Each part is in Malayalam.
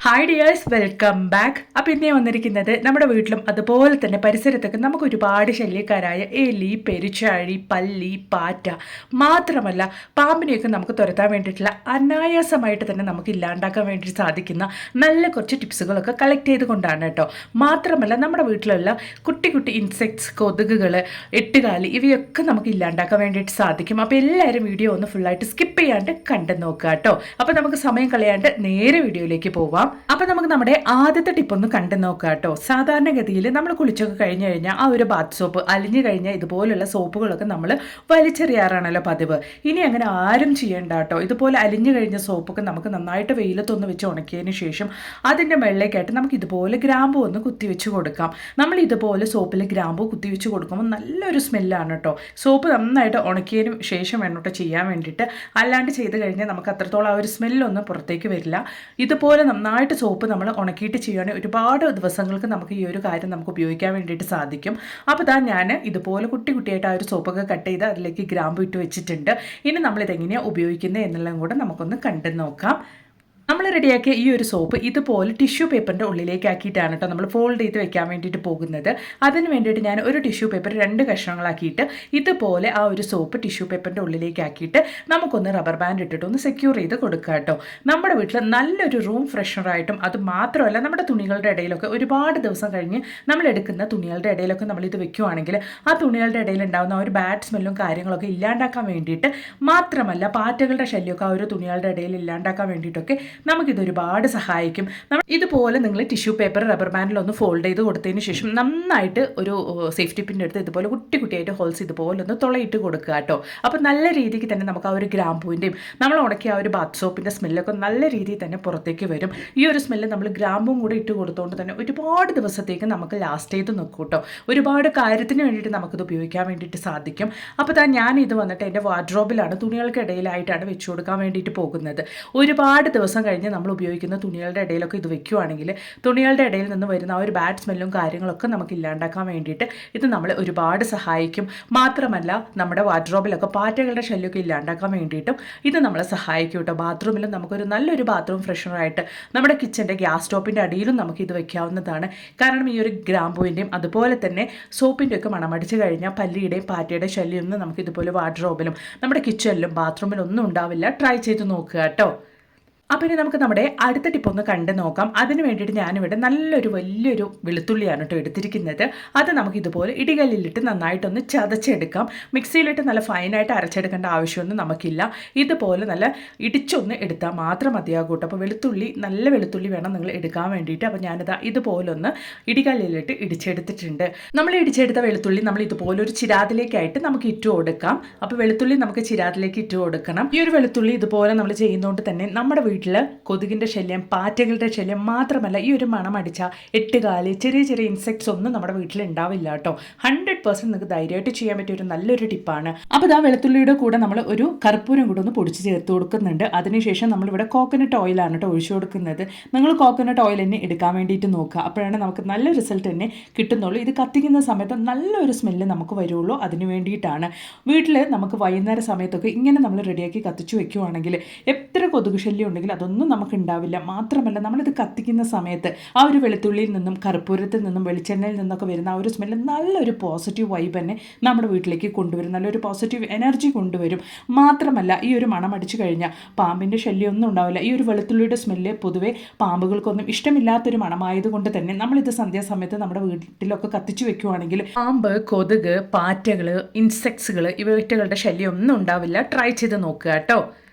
Hi dears, welcome back. അപ്പം ഇന്നേ വന്നിരിക്കുന്നത് നമ്മുടെ വീട്ടിലും അതുപോലെ തന്നെ പരിസരത്തൊക്കെ നമുക്ക് ഒരുപാട് ശല്യക്കാരായ എലി, പെരുച്ചാഴി, പല്ലി, പാറ്റ മാത്രമല്ല പാമ്പിനെയൊക്കെ നമുക്ക് തുരത്താൻ വേണ്ടിയിട്ടുള്ള അനായാസമായിട്ട് തന്നെ നമുക്ക് ഇല്ലാണ്ടാക്കാൻ വേണ്ടി സാധിക്കുന്ന നല്ല കുറച്ച് ടിപ്സുകളൊക്കെ കളക്ട് ചെയ്തുകൊണ്ടാണ് കേട്ടോ. മാത്രമല്ല നമ്മുടെ വീട്ടിലുള്ള കുട്ടി കുട്ടി ഇൻസെക്ട്സ്, കൊതുകുകൾ, എട്ടുകാലി ഇവയൊക്കെ നമുക്ക് ഇല്ലാണ്ടാക്കാൻ വേണ്ടിയിട്ട് സാധിക്കും. അപ്പോൾ എല്ലാവരും വീഡിയോ ഒന്ന് ഫുള്ളായിട്ട് സ്കിപ്പ് ചെയ്യാണ്ട് കണ്ടു നോക്കുക കേട്ടോ. അപ്പോൾ നമുക്ക് സമയം കളയാണ്ട് നേരെ വീഡിയോയിലേക്ക് പോവാം. അപ്പൊ നമുക്ക് നമ്മുടെ ആദ്യത്തെ ടിപ്പ് ഒന്ന് കണ്ടു നോക്കാം കേട്ടോ. സാധാരണഗതിയിൽ നമ്മൾ കുളിച്ചൊക്കെ കഴിഞ്ഞു കഴിഞ്ഞാൽ ആ ഒരു ബാത്ത് സോപ്പ് അലിഞ്ഞു കഴിഞ്ഞാൽ ഇതുപോലുള്ള സോപ്പുകളൊക്കെ നമ്മൾ വലിച്ചെറിയാറാണല്ലോ പതിവ്. ഇനി അങ്ങനെ ആരും ചെയ്യേണ്ട കേട്ടോ. ഇതുപോലെ അലിഞ്ഞു കഴിഞ്ഞ സോപ്പൊക്കെ നമുക്ക് നന്നായിട്ട് വെയിലത്തൊന്ന് വെച്ച് ഉണക്കിയതിന് ശേഷം അതിൻ്റെ വെള്ളയ്ക്കായിട്ട് നമുക്ക് ഇതുപോലെ ഗ്രാമ്പു ഒന്ന് കുത്തിവെച്ച് കൊടുക്കാം. നമ്മൾ ഇതുപോലെ സോപ്പിൽ ഗ്രാമ്പു കുത്തിവെച്ച് കൊടുക്കുമ്പോൾ നല്ലൊരു സ്മെല്ലാണ് കേട്ടോ. സോപ്പ് നന്നായിട്ട് ഉണക്കിയതിന് ശേഷം വേണം കേട്ടോ ചെയ്യാൻ വേണ്ടിയിട്ട്. അല്ലാണ്ട് ചെയ്ത് കഴിഞ്ഞാൽ നമുക്ക് അത്രത്തോളം ആ ഒരു സ്മെല്ലൊന്നും പുറത്തേക്ക് വരില്ല. ഇതുപോലെ നന്നായിട്ട് സോപ്പ് നമ്മൾ ഉണക്കിയിട്ട് ചെയ്യുകയാണെങ്കിൽ ഒരുപാട് ദിവസങ്ങൾക്ക് നമുക്ക് ഈ ഒരു കാര്യം നമുക്ക് ഉപയോഗിക്കാൻ വേണ്ടിയിട്ട് സാധിക്കും. അപ്പോൾ ഞാൻ ഇതുപോലെ കുട്ടി കുട്ടിയായിട്ട് ആ ഒരു സോപ്പൊക്കെ കട്ട് ചെയ്ത് അതിലേക്ക് ഗ്രാമ്പ് ഇട്ട് വെച്ചിട്ടുണ്ട്. ഇനി നമ്മളിതെങ്ങനെയാണ് ഉപയോഗിക്കുന്നത് എന്നെല്ലാം കൂടെ നമുക്കൊന്ന് കണ്ടു നോക്കാം. നമ്മൾ റെഡിയാക്കിയ ഈ ഒരു സോപ്പ് ഇതുപോലെ ടിഷ്യൂ പേപ്പറിൻ്റെ ഉള്ളിലേക്ക് ആക്കിയിട്ടാണ് കേട്ടോ നമ്മൾ ഫോൾഡ് ചെയ്ത് വെക്കാൻ വേണ്ടിയിട്ട് പോകുന്നത്. അതിന് വേണ്ടിയിട്ട് ഞാൻ ഒരു ടിഷ്യൂ പേപ്പർ 2 കഷ്ണങ്ങളാക്കിയിട്ട് ഇതുപോലെ ആ ഒരു സോപ്പ് ടിഷ്യൂ പേപ്പറിൻ്റെ ഉള്ളിലേക്ക് ആക്കിയിട്ട് നമുക്കൊന്ന് റബ്ബർ ബാൻഡ് ഇട്ടിട്ട് ഒന്ന് സെക്യൂർ ചെയ്ത് കൊടുക്കുക കേട്ടോ. നമ്മുടെ വീട്ടിൽ നല്ലൊരു റൂം ഫ്രഷ്നറായിട്ടും അത് മാത്രമല്ല നമ്മുടെ തുണികളുടെ ഇടയിലൊക്കെ ഒരുപാട് ദിവസം കഴിഞ്ഞ് നമ്മൾ എടുക്കുന്ന തുണികളുടെ ഇടയിലൊക്കെ നമ്മളിത് വെക്കുകയാണെങ്കിൽ ആ തുണികളുടെ ഇടയിൽ ഉണ്ടാകുന്ന ആ ഒരു ബാഡ് സ്മെല്ലും കാര്യങ്ങളൊക്കെ ഇല്ലാണ്ടാക്കാൻ വേണ്ടിയിട്ട്, മാത്രമല്ല പാറ്റകളുടെ ശല്യമൊക്കെ ആ ഒരു തുണികളുടെ ഇടയിൽ ഇല്ലാണ്ടാക്കാൻ വേണ്ടിയിട്ടൊക്കെ നമുക്കിതൊരുപാട് സഹായിക്കും. ഇതുപോലെ നിങ്ങൾ ടിഷ്യൂ പേപ്പർ റബ്ബർ ബാൻഡിലൊന്ന് ഫോൾഡ് ചെയ്ത് കൊടുത്തതിന് ശേഷം നന്നായിട്ട് ഒരു സേഫ്റ്റി പിൻ്റെ എടുത്ത് ഇതുപോലെ കുട്ടി കുട്ടിയായിട്ട് ഹോൾസ് ഇതുപോലെ ഒന്ന് തുളയിട്ട് കൊടുക്കുക കേട്ടോ. അപ്പോൾ നല്ല രീതിക്ക് തന്നെ നമുക്ക് ആ ഒരു ഗ്രാമ്പൂവിൻ്റെയും നമ്മൾ ഉണക്കിയ ആ ഒരു ബാത്ത് സോപ്പിൻ്റെ സ്മെല്ലൊക്കെ നല്ല രീതിയിൽ തന്നെ പുറത്തേക്ക് വരും. ഈ ഒരു സ്മെല്ല് നമ്മൾ ഗ്രാമ്പും കൂടെ ഇട്ട് കൊടുത്തുകൊണ്ട് തന്നെ ഒരുപാട് ദിവസത്തേക്ക് നമുക്ക് ലാസ്റ്റ് ചെയ്ത് നിൽക്കും കേട്ടോ. ഒരുപാട് കാര്യത്തിന് വേണ്ടിയിട്ട് നമുക്കിത് ഉപയോഗിക്കാൻ വേണ്ടിയിട്ട് സാധിക്കും. അപ്പോൾ ഞാൻ ഇത് വന്നിട്ട് എൻ്റെ വാർഡ്രോബിലാണ് തുണികൾക്കിടയിലായിട്ടാണ് വെച്ച് കൊടുക്കാൻ വേണ്ടിയിട്ട് പോകുന്നത്. ഒരുപാട് ദിവസം കഴിഞ്ഞ് നമ്മൾ ഉപയോഗിക്കുന്ന തുണികളുടെ ഇടയിലൊക്കെ ഇത് വെക്കുകയാണെങ്കിൽ തുണികളുടെ ഇടയിൽ നിന്ന് വരുന്ന ആ ഒരു ബാഡ് സ്മെല്ലും കാര്യങ്ങളൊക്കെ നമുക്ക് ഇല്ലാണ്ടാക്കാൻ വേണ്ടിയിട്ട് ഇത് നമ്മളെ ഒരുപാട് സഹായിക്കും. മാത്രമല്ല നമ്മുടെ വാർഡ്രോബിലൊക്കെ പാറ്റകളുടെ ശല്യമൊക്കെ ഇല്ലാണ്ടാക്കാൻ വേണ്ടിയിട്ടും ഇത് നമ്മളെ സഹായിക്കും കേട്ടോ. ബാത്റൂമിലും നമുക്കൊരു നല്ലൊരു ബാത്റൂം ഫ്രഷറായിട്ട് നമ്മുടെ കിച്ചൻ്റെ ഗ്യാസ് സ്റ്റോപ്പിൻ്റെ അടിയിലും നമുക്ക് ഇത് വെക്കാവുന്നതാണ്. കാരണം ഈ ഒരു ഗ്രാമ്പൂവിൻ്റെയും അതുപോലെ തന്നെ സോപ്പിൻ്റെ ഒക്കെ മണമടിച്ച് കഴിഞ്ഞാൽ പല്ലിയുടെയും പാറ്റയുടെ ശല്യമൊന്നും നമുക്ക് ഇതുപോലെ വാർഡ്രോബിലും നമ്മുടെ കിച്ചണിലും ബാത്റൂമിലും ഒന്നും ഉണ്ടാവില്ല. ട്രൈ ചെയ്ത് നോക്കുക കേട്ടോ. അപ്പോൾ ഇനി നമുക്ക് നമ്മുടെ അടുത്ത ടിപ്പ് ഒന്ന് കണ്ടു നോക്കാം. അതിന് വേണ്ടിയിട്ട് ഞാനിവിടെ നല്ലൊരു വലിയൊരു വെളുത്തുള്ളിയാണ് കേട്ടോ എടുത്തിരിക്കുന്നത്. അത് നമുക്ക് ഇതുപോലെ ഇടികല്ലിലിട്ട് നന്നായിട്ടൊന്ന് ചതച്ചെടുക്കാം. മിക്സിയിലിട്ട് നല്ല ഫൈനായിട്ട് അരച്ചെടുക്കേണ്ട ആവശ്യമൊന്നും നമുക്കില്ല. ഇതുപോലെ നല്ല ഇടിച്ചൊന്ന് എടുത്താൽ മാത്രം മതിയാകും കേട്ടോ. അപ്പോൾ നല്ല വെളുത്തുള്ളി വേണം നിങ്ങൾ എടുക്കാൻ വേണ്ടിയിട്ട്. അപ്പോൾ ഞാനിത് ഇതുപോലെ ഒന്ന് ഇടികല്ലിലിട്ട് ഇടിച്ചെടുത്തിട്ടുണ്ട്. നമ്മൾ ഇടിച്ചെടുത്ത വെളുത്തുള്ളി നമ്മൾ ഇതുപോലെ ഒരു ചിരാതിലേക്കായിട്ട് നമുക്ക് ഇട്ട് കൊടുക്കാം. അപ്പോൾ വെളുത്തുള്ളി നമുക്ക് ചിരാതിലേക്ക് ഇട്ട് കൊടുക്കണം. ഈ ഒരു വെളുത്തുള്ളി ഇതുപോലെ നമ്മൾ ചെയ്യുന്നതുകൊണ്ട് തന്നെ നമ്മുടെ വീട്ടിൽ കൊതുകിൻ്റെ ശല്യം, പാറ്റകളുടെ ശല്യം മാത്രമല്ല ഈ ഒരു മണം അടിച്ച എട്ടുകാലി ചെറിയ ചെറിയ ഇൻസെക്ട്സ് ഒന്നും നമ്മുടെ വീട്ടിൽ ഉണ്ടാവില്ല കേട്ടോ. 100% നിങ്ങൾക്ക് ധൈര്യമായിട്ട് ചെയ്യാൻ പറ്റിയ ഒരു നല്ലൊരു ടിപ്പാണ്. അപ്പോൾ വെളുത്തുള്ളിയുടെ കൂടെ നമ്മൾ ഒരു കർപ്പൂരം കൂടെ ഒന്ന് പൊടിച്ച് ചേർത്ത് കൊടുക്കുന്നുണ്ട്. അതിനുശേഷം നമ്മളിവിടെ കോക്കനട്ട് ഓയിലാണ് കേട്ടോ ഒഴിച്ചു കൊടുക്കുന്നത്. നിങ്ങൾ കോക്കനട്ട് ഓയിൽ തന്നെ എടുക്കാൻ വേണ്ടിയിട്ട് നോക്കുക. അപ്പോഴാണ് നമുക്ക് നല്ല റിസൾട്ട് തന്നെ കിട്ടുന്നുള്ളൂ. ഇത് കത്തിക്കുന്ന സമയത്ത് നല്ലൊരു സ്മെല്ല് നമുക്ക് വരുള്ളൂ. അതിന് വേണ്ടിയിട്ടാണ്. വീട്ടിൽ നമുക്ക് വൈകുന്നേര സമയത്തൊക്കെ ഇങ്ങനെ നമ്മൾ റെഡിയാക്കി കത്തിച്ചു വെക്കുകയാണെങ്കിൽ എത്ര കൊതുക് ശല്യം ഉണ്ടെങ്കിൽ അതൊന്നും നമുക്ക് ഉണ്ടാവില്ല. മാത്രമല്ല നമ്മളിത് കത്തിക്കുന്ന സമയത്ത് ആ ഒരു വെളുത്തുള്ളിയിൽ നിന്നും കർപ്പൂരത്തിൽ നിന്നും വെളിച്ചെണ്ണയിൽ നിന്നൊക്കെ വരുന്ന ആ ഒരു സ്മെല്ല് നല്ലൊരു പോസിറ്റീവ് വൈബ് തന്നെ നമ്മുടെ വീട്ടിലേക്ക് കൊണ്ടുവരും. നല്ലൊരു പോസിറ്റീവ് എനർജി കൊണ്ടുവരും. മാത്രമല്ല ഈ ഒരു മണം അടിച്ചു കഴിഞ്ഞാൽ പാമ്പിൻ്റെ ശല്യമൊന്നും ഉണ്ടാവില്ല. ഈ ഒരു വെളുത്തുള്ളിയുടെ സ്മെല്ല് പൊതുവേ പാമ്പുകൾക്കൊന്നും ഇഷ്ടമില്ലാത്തൊരു മണമായതുകൊണ്ട് തന്നെ നമ്മളിത് സന്ധ്യാസമയത്ത് നമ്മുടെ വീട്ടിലൊക്കെ കത്തിച്ചു വെക്കുകയാണെങ്കിൽ പാമ്പ്, കൊതുക്, പാറ്റകൾ, ഇൻസെക്ട്സുകൾ ഇവറ്റകളുടെ ശല്യം ഒന്നും ഉണ്ടാവില്ല. ട്രൈ ചെയ്ത് നോക്കുക കേട്ടോ.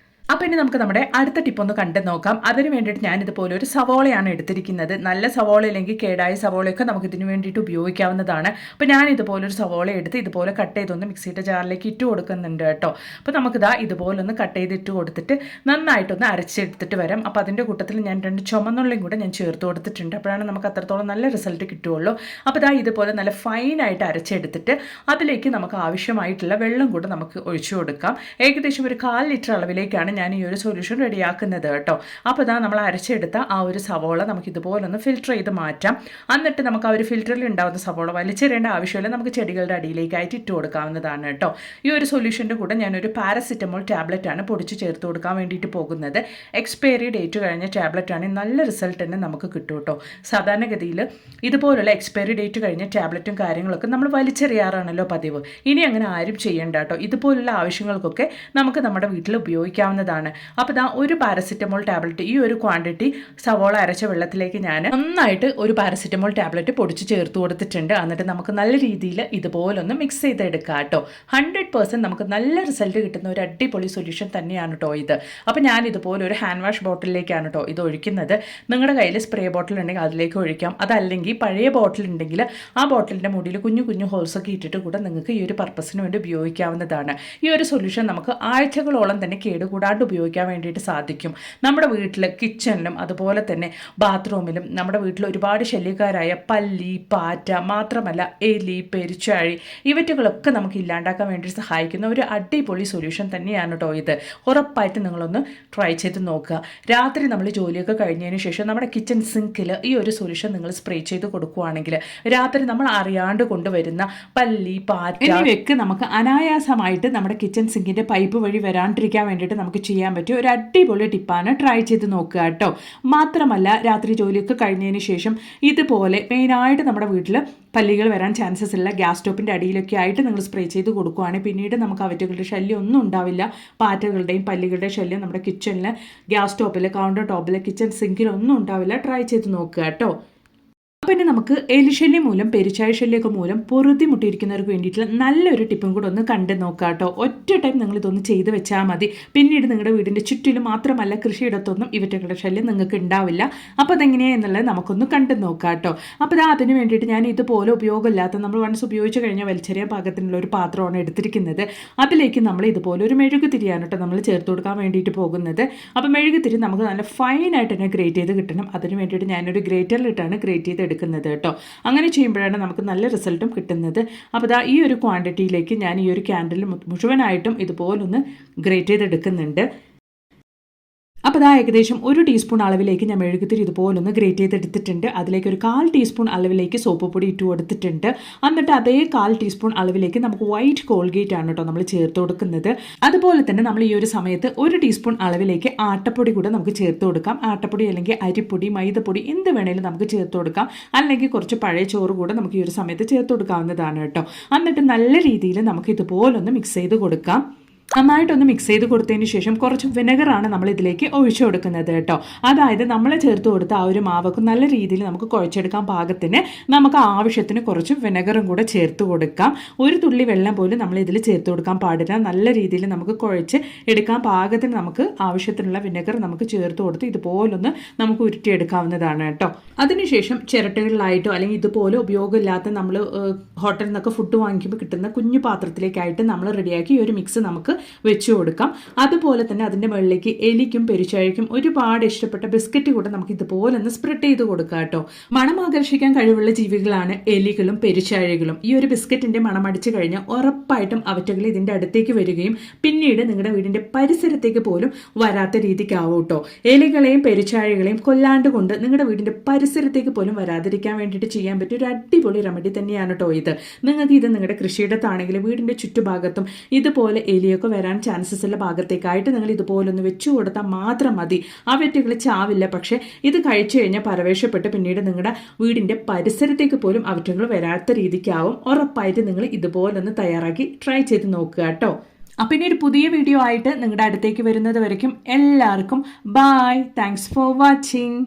അപ്പോൾ ഇനി നമുക്ക് നമ്മുടെ അടുത്ത ടിപ്പ് ഒന്ന് കണ്ടു നോക്കാം. അതിന് വേണ്ടിയിട്ട് ഞാനിതുപോലെ ഒരു സവോളയാണ് എടുത്തിരിക്കുന്നത്. നല്ല സവോള അല്ലെങ്കിൽ കേടായ സവോളയൊക്കെ നമുക്ക് ഇതിന് വേണ്ടിയിട്ട് ഉപയോഗിക്കാവുന്നതാണ്. അപ്പോൾ ഞാൻ ഇതുപോലെ ഒരു സവോള എടുത്ത് ഇതുപോലെ കട്ട് ചെയ്തൊന്ന് മിക്സിയുടെ ജാറിലേക്ക് ഇട്ട് കൊടുക്കുന്നുണ്ട് കേട്ടോ. അപ്പോൾ നമുക്കിതാ ഇതുപോലെ ഒന്ന് കട്ട് ചെയ്തിട്ട് കൊടുത്തിട്ട് നന്നായിട്ടൊന്ന് അരച്ചെടുത്തിട്ട് വരാം. അപ്പോൾ അതിൻ്റെ കൂട്ടത്തിൽ ഞാൻ 2 ചുമന്നുള്ളിയും കൂടെ ഞാൻ ചേർത്ത് കൊടുത്തിട്ടുണ്ട്. അപ്പോഴാണ് നമുക്ക് അത്രത്തോളം നല്ല റിസൾട്ട് കിട്ടുകയുള്ളൂ. അപ്പോൾ ഇതുപോലെ നല്ല ഫൈനായിട്ട് അരച്ചെടുത്തിട്ട് അതിലേക്ക് നമുക്ക് ആവശ്യമായിട്ടുള്ള വെള്ളം കൂടെ നമുക്ക് ഒഴിച്ചു കൊടുക്കാം. ഏകദേശം ഒരു 1/4 ലിറ്റർ അളവിലേക്കാണ് ഞാൻ ഈ ഒരു സൊല്യൂഷൻ റെഡിയാക്കുന്നത് കേട്ടോ. അപ്പോൾ ഇതാ നമ്മൾ അരച്ചെടുത്ത ആ ഒരു സവോള നമുക്ക് ഇതുപോലൊന്ന് ഫിൽറ്റർ ചെയ്ത് മാറ്റാം. എന്നിട്ട് നമുക്ക് ആ ഒരു ഫിൽറ്ററിൽ ഉണ്ടാകുന്ന സവോള വലിച്ചെറിയേണ്ട ആവശ്യമില്ല, നമുക്ക് ചെടികളുടെ അടിയിലേക്കായിട്ട് ഇട്ട് കൊടുക്കാവുന്നതാണ് കേട്ടോ. ഈ ഒരു സൊല്യൂഷൻ്റെ കൂടെ ഞാനൊരു പാരസിറ്റമോൾ ടാബ്ലറ്റ് ആണ് പൊടിച്ച് ചേർത്ത് കൊടുക്കാൻ വേണ്ടിയിട്ട് പോകുന്നത്. എക്സ്പയറി ഡേറ്റ് കഴിഞ്ഞ ടാബ്ലറ്റ് ആണ്, നല്ല റിസൾട്ട് തന്നെ നമുക്ക് കിട്ടും കേട്ടോ. സാധാരണഗതിയിൽ ഇതുപോലുള്ള എക്സ്പയറി ഡേറ്റ് കഴിഞ്ഞ ടാബ്ലറ്റും കാര്യങ്ങളൊക്കെ നമ്മൾ വലിച്ചെറിയാറാണല്ലോ പതിവ്. ഇനി അങ്ങനെ ആരും ചെയ്യേണ്ട കേട്ടോ. ഇതുപോലുള്ള ആവശ്യങ്ങൾക്കൊക്കെ നമുക്ക് നമ്മുടെ വീട്ടിൽ ഉപയോഗിക്കാവുന്നതാണ്. അപ്പോൾ ഇതാ ഒരു പാരസിറ്റമോൾ ടാബ്ലറ്റ്, ഈ ഒരു ക്വാണ്ടിറ്റി സവോള അരച്ച വെള്ളത്തിലേക്ക് ഞാൻ നന്നായിട്ട് ഒരു പാരസിറ്റമോൾ ടാബ്ലറ്റ് പൊടിച്ച് ചേർത്ത് കൊടുത്തിട്ടുണ്ട്. എന്നിട്ട് നമുക്ക് നല്ല രീതിയിൽ ഇതുപോലൊന്ന് മിക്സ് ചെയ്തെടുക്കാം കേട്ടോ. 100% നമുക്ക് നല്ല റിസൾട്ട് കിട്ടുന്ന ഒരു അടിപൊളി സൊല്യൂഷൻ തന്നെയാണ് കേട്ടോ ഇത്. അപ്പോൾ ഞാൻ ഇതുപോലെ ഒരു ഹാൻഡ് വാഷ് ബോട്ടിലേക്കാണ് കേട്ടോ ഇത് ഒഴിക്കുന്നത്. നിങ്ങളുടെ കയ്യിൽ സ്പ്രേ ബോട്ടിൽ ഉണ്ടെങ്കിൽ അതിലേക്ക് ഒഴിക്കാം. അതല്ലെങ്കിൽ പഴയ ബോട്ടിൽ ഉണ്ടെങ്കിൽ ആ ബോട്ടിലിൻ്റെ മുടിയിൽ കുഞ്ഞു കുഞ്ഞു ഹോൾസൊക്കെ ഇട്ടിട്ട് കൂടെ നിങ്ങൾക്ക് ഈ ഒരു പർപ്പസിന് വേണ്ടി ഉപയോഗിക്കാവുന്നതാണ്. ഈ ഒരു സൊല്യൂഷൻ നമുക്ക് ആഴ്ചകളോളം തന്നെ കേടുകൂടാണ്ട് ഉപയോഗിക്കാൻ വേണ്ടിയിട്ട് സാധിക്കും. നമ്മുടെ വീട്ടിൽ കിച്ചണിലും അതുപോലെ തന്നെ ബാത്റൂമിലും നമ്മുടെ വീട്ടിൽ ഒരുപാട് ശല്യക്കാരായ പല്ലി, പാറ്റ, മാത്രമല്ല എലി, പെരുച്ചാഴി ഇവറ്റുകളൊക്കെ നമുക്ക് ഇല്ലാണ്ടാക്കാൻ വേണ്ടി സഹായിക്കുന്ന ഒരു അടിപൊളി സൊല്യൂഷൻ തന്നെയാണ് കേട്ടോ ഇത്. ഉറപ്പായിട്ട് നിങ്ങളൊന്ന് ട്രൈ ചെയ്ത് നോക്കുക. രാത്രി നമ്മൾ ജോലിയൊക്കെ കഴിഞ്ഞതിന് ശേഷം നമ്മുടെ കിച്ചൺ സിങ്കിൽ ഈ ഒരു സൊല്യൂഷൻ നിങ്ങൾ സ്പ്രേ ചെയ്ത് കൊടുക്കുകയാണെങ്കിൽ രാത്രി നമ്മൾ അറിയാണ്ട് കൊണ്ടുവരുന്ന പല്ലി, പാറ്റ എന്നിവയൊക്കെ നമുക്ക് അനായാസമായിട്ട് നമ്മുടെ കിച്ചൺ സിങ്കിൻ്റെ പൈപ്പ് വഴി വരാണ്ടിരിക്കാൻ വേണ്ടിയിട്ട് നമുക്ക് ചെയ്യാൻ പറ്റിയ ഒരു അടിപൊളി ടിപ്പാണ്. ട്രൈ ചെയ്ത് നോക്കുക കേട്ടോ. മാത്രമല്ല രാത്രി ജോലിയൊക്കെ കഴിഞ്ഞതിന് ശേഷം ഇതുപോലെ മെയിനായിട്ട് നമ്മുടെ വീട്ടിൽ പല്ലികൾ വരാൻ ചാൻസസ് ഉള്ള ഗ്യാസ് സ്റ്റോപ്പിൻ്റെ അടിയിലൊക്കെ ആയിട്ട് നിങ്ങൾ സ്പ്രേ ചെയ്ത് കൊടുക്കുകയാണെങ്കിൽ പിന്നീട് നമുക്ക് അവറ്റകളുടെ ശല്യം ഒന്നും ഉണ്ടാവില്ല. പാറ്റകളുടെയും പല്ലികളുടെയും ശല്യം നമ്മുടെ കിച്ചണിൽ, ഗ്യാസ് സ്റ്റോപ്പിൽ, കൗണ്ടർ ടോപ്പിൽ, കിച്ചൺ സിങ്കിലൊന്നും ഉണ്ടാവില്ല. ട്രൈ ചെയ്ത് നോക്കുക കേട്ടോ. പിന്നെ നമുക്ക് എലിശല്യം മൂലം, പെരുച്ചാഴി ശല്യമൊക്കെ മൂലം പൊറുതി മുട്ടിയിരിക്കുന്നവർക്ക് വേണ്ടിയിട്ടുള്ള നല്ലൊരു ടിപ്പും കൂടെ ഒന്ന് കണ്ടു നോക്കാം കേട്ടോ. ഒറ്റ ടൈം നിങ്ങൾ ഇതൊന്ന് ചെയ്ത് വെച്ചാൽ മതി. പിന്നീട് നിങ്ങളുടെ വീടിൻ്റെ ചുറ്റിലും മാത്രമല്ല കൃഷിയിടത്തൊന്നും ഇവറ്റകളുടെ ശല്യം നിങ്ങൾക്ക് ഉണ്ടാവില്ല. അപ്പോൾ അതെങ്ങനെയാണെന്നുള്ളത് നമുക്കൊന്ന് കണ്ടു നോക്കാം കേട്ടോ. അപ്പോൾ അതിന് വേണ്ടിയിട്ട് ഞാൻ ഇതുപോലെ ഉപയോഗമില്ലാത്ത, നമ്മൾ വൺസ് ഉപയോഗിച്ച് കഴിഞ്ഞാൽ വലിച്ചെറിയാൻ പാകത്തിനുള്ള ഒരു പാത്രമാണ് എടുത്തിരിക്കുന്നത്. അതിലേക്ക് നമ്മൾ ഇതുപോലെ ഒരു മെഴുകുതിരിയാണ് കേട്ടോ നമ്മൾ ചേർത്ത് കൊടുക്കാൻ വേണ്ടിയിട്ട് പോകുന്നത്. അപ്പോൾ മെഴുകുതിരി നമുക്ക് നല്ല ഫൈനായിട്ട് തന്നെ ഗ്രേറ്റ് ചെയ്ത് കിട്ടണം. അതിന് വേണ്ടിയിട്ട് ഞാനൊരു ഗ്രേറ്ററിലിട്ടാണ് ഗ്രേറ്റ് ചെയ്ത് എടുക്കുന്നത് കേട്ടോ. അങ്ങനെ ചെയ്യുമ്പോഴാണ് നമുക്ക് നല്ല റിസൾട്ടും കിട്ടുന്നത്. അപ്പോൾ ഈ ഒരു ക്വാണ്ടിറ്റിയിലേക്ക് ഞാൻ ഈ ഒരു ക്യാൻഡിൽ മുഴുവനായിട്ടും ഇതുപോലൊന്ന് ഗ്രേറ്റ് ചെയ്തെടുക്കുന്നുണ്ട്. അപ്പോൾ ഏകദേശം 1 ടീസ്പൂൺ അളവിലേക്ക് ഞാൻ മെഴുകുതിരി ഇതുപോലൊന്ന് ഗ്രേറ്റ് ചെയ്തെടുത്തിട്ടുണ്ട്. അതിലേക്ക് ഒരു 1/4 ടീസ്പൂൺ അളവിലേക്ക് സോപ്പ് പൊടി ഇട്ട് കൊടുത്തിട്ടുണ്ട്. എന്നിട്ട് അതേ 1/4 ടീസ്പൂൺ അളവിലേക്ക് നമുക്ക് വൈറ്റ് കോൾഗേറ്റ് ആണ് കേട്ടോ നമ്മൾ ചേർത്ത് കൊടുക്കുന്നത്. അതുപോലെ തന്നെ നമ്മൾ ഈ ഒരു സമയത്ത് 1 ടീസ്പൂൺ അളവിലേക്ക് ആട്ടപ്പൊടി കൂടെ നമുക്ക് ചേർത്ത് കൊടുക്കാം. ആട്ടപ്പൊടി അല്ലെങ്കിൽ അരിപ്പൊടി, മൈദപ്പൊടി എന്ത് വേണേലും നമുക്ക് ചേർത്ത് കൊടുക്കാം. അല്ലെങ്കിൽ കുറച്ച് പഴയ ചോറ് കൂടെ നമുക്ക് ഈ ഒരു സമയത്ത് ചേർത്ത് കൊടുക്കാവുന്നതാണ് കേട്ടോ. എന്നിട്ട് നല്ല രീതിയിൽ നമുക്ക് ഇതുപോലൊന്ന് മിക്സ് ചെയ്ത് കൊടുക്കാം. നന്നായിട്ടൊന്ന് മിക്സ് ചെയ്ത് കൊടുത്തതിന് ശേഷം കുറച്ച് വിനെഗറാണ് നമ്മൾ ഇതിലേക്ക് ഒഴിച്ചു കൊടുക്കുന്നത് കേട്ടോ. അതായത് നമ്മൾ ചേർത്ത് കൊടുത്ത ആ ഒരു മാവൊക്കെ നല്ല രീതിയിൽ നമുക്ക് കുഴച്ചെടുക്കാൻ പാകത്തിന് നമുക്ക് ആവശ്യത്തിന് കുറച്ച് വിനെഗറും കൂടെ ചേർത്ത് കൊടുക്കാം. ഒരു തുള്ളി വെള്ളം പോലും നമ്മൾ ഇതിൽ ചേർത്ത് കൊടുക്കാൻ പാടില്ല. നല്ല രീതിയിൽ നമുക്ക് കുഴച്ച് എടുക്കാൻ പാകത്തിന് നമുക്ക് ആവശ്യത്തിനുള്ള വിനെഗർ നമുക്ക് ചേർത്ത് കൊടുത്ത് ഇതുപോലൊന്ന് നമുക്ക് ഉരുട്ടിയെടുക്കാവുന്നതാണ് കേട്ടോ. അതിനുശേഷം ചിരട്ടകളിലായിട്ടോ അല്ലെങ്കിൽ ഇതുപോലെ ഉപയോഗമില്ലാത്ത നമ്മൾ ഹോട്ടലിൽ നിന്നൊക്കെ ഫുഡ് വാങ്ങിക്കുമ്പോൾ കിട്ടുന്ന കുഞ്ഞു പാത്രത്തിലേക്കായിട്ട് നമ്മൾ റെഡിയാക്കി ഈ ഒരു മിക്സ് നമുക്ക് വെച്ചു കൊടുക്കാം. അതുപോലെ തന്നെ അതിൻ്റെ മുകളിലേക്ക് എലിക്കും പെരുച്ചാഴിക്കും ഒരുപാട് ഇഷ്ടപ്പെട്ട ബിസ്ക്കറ്റ് കൂടെ നമുക്ക് ഇതുപോലെ ഒന്ന് സ്പ്രെഡ് ചെയ്ത് കൊടുക്കാം കേട്ടോ. മണം ആകർഷിക്കാൻ കഴിവുള്ള ജീവികളാണ് എലികളും പെരുച്ചാഴികളും. ഈ ഒരു ബിസ്ക്കറ്റിന്റെ മണം അടിച്ചു കഴിഞ്ഞാൽ ഉറപ്പായിട്ടും അവറ്റകൾ ഇതിന്റെ അടുത്തേക്ക് വരികയും പിന്നീട് നിങ്ങളുടെ വീടിന്റെ പരിസരത്തേക്ക് പോലും വരാത്ത രീതിക്കാവും കേട്ടോ. എലികളെയും പെരുച്ചാഴികളെയും കൊല്ലാണ്ട് കൊണ്ട് നിങ്ങളുടെ വീടിന്റെ പരിസരത്തേക്ക് പോലും വരാതിരിക്കാൻ വേണ്ടിയിട്ട് ചെയ്യാൻ പറ്റിയ ഒരു അടിപൊളി റെമഡി തന്നെയാണ് കേട്ടോ ഇത്. നിങ്ങൾക്ക് ഇത് നിങ്ങളുടെ കൃഷിയിടത്താണെങ്കിലും വീടിന്റെ ചുറ്റുഭാഗത്തും ഇതുപോലെ എലിയൊക്കെ വരാൻ ചാൻസസ് ഉള്ള ഭാഗത്തേക്കായിട്ട് നിങ്ങൾ ഇതുപോലൊന്ന് വെച്ചു കൊടുത്താൽ മാത്രം മതി. ആ വെറ്റുകൾ ചാവില്ല. പക്ഷേ ഇത് കഴിച്ചു കഴിഞ്ഞാൽ പരവേശപ്പെട്ട് പിന്നീട് നിങ്ങളുടെ വീടിന്റെ പരിസരത്തേക്ക് പോലും അവറ്റകൾ വരാത്ത രീതിക്കാവും. ഉറപ്പായിട്ട് നിങ്ങൾ ഇതുപോലൊന്ന് തയ്യാറാക്കി ട്രൈ ചെയ്ത് നോക്കുക കേട്ടോ. അപ്പം ഇനി ഒരു പുതിയ വീഡിയോ ആയിട്ട് നിങ്ങളുടെ അടുത്തേക്ക് വരുന്നത് വരയ്ക്കും എല്ലാവർക്കും ബൈ. Thanks for watching.